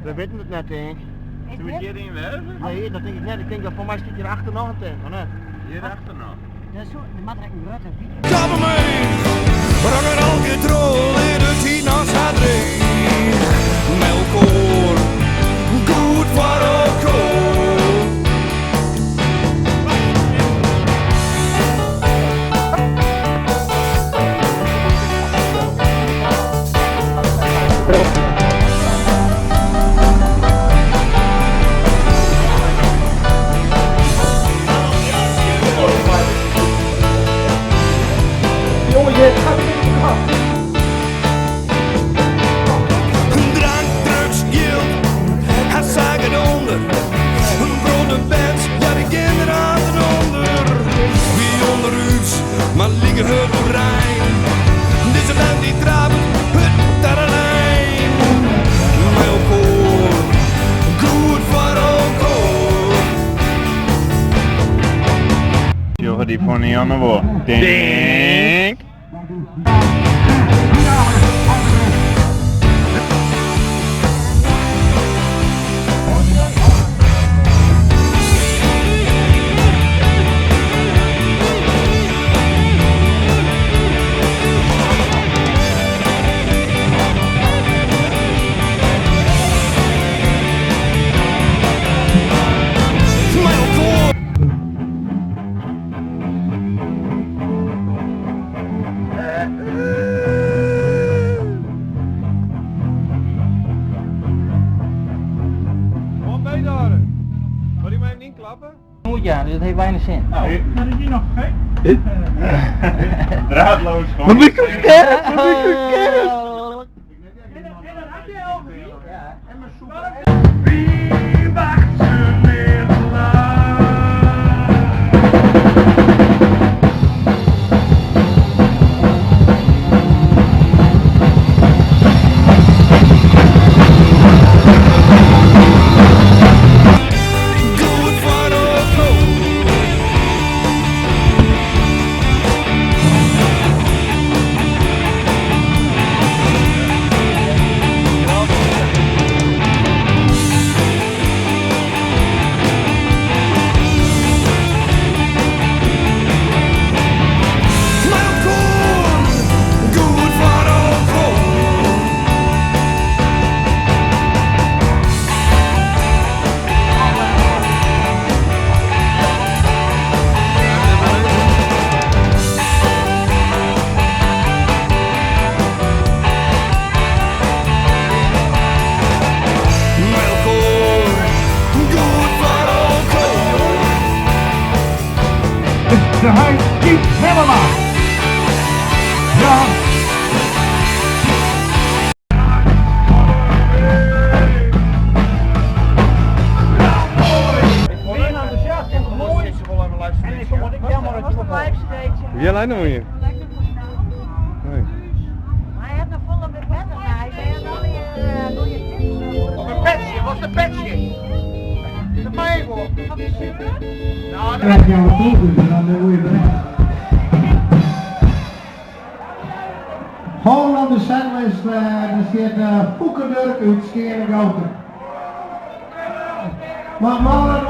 We weten het net, denk ik. Zullen we hierin werven? Nee, dat denk ik net. Ik denk dat voor mij zit hierachter nog een tent, of net? Hierachter nog. Dat is zo, de man trekt een grote piek. Kom mee, breng er al getrol in het Tina's hadrie. Melkkoor, goed voor elkaar. Drank, drugs, geld, hij zag het onder. Een brode bed, ja de kinderen eronder. Wie onder huis, maar liggen het op Rijn. Deze band die trappen, het daar alleen. Melkkoor, goed voor elkaar. Jongen, die vond niet aan de woord. Denk. Moet ja, dus dat heeft weinig zin. Draadloos gewoon. Wat ben ik verkeerd? Wie wacht ze weer lang? Goed voor elkaar. Melkkoor, goed voor elkaar. Melkkoor, goed voor elkaar. De huis niet helemaal. Ja. Weer enthousiast en mooi. En ik vond het jammer dat je Heb jij lijn nog hier? Nee. Maar hij heeft nog volle met wetten, maar hij zei dan weer door je tips. Een petje, wat is een petje? De Bijbel. Nou, Krijg je wat toe, dan hoor je erin. Holland Sandwich, er zit Poekendurk uit Scherengoten. Maar morgen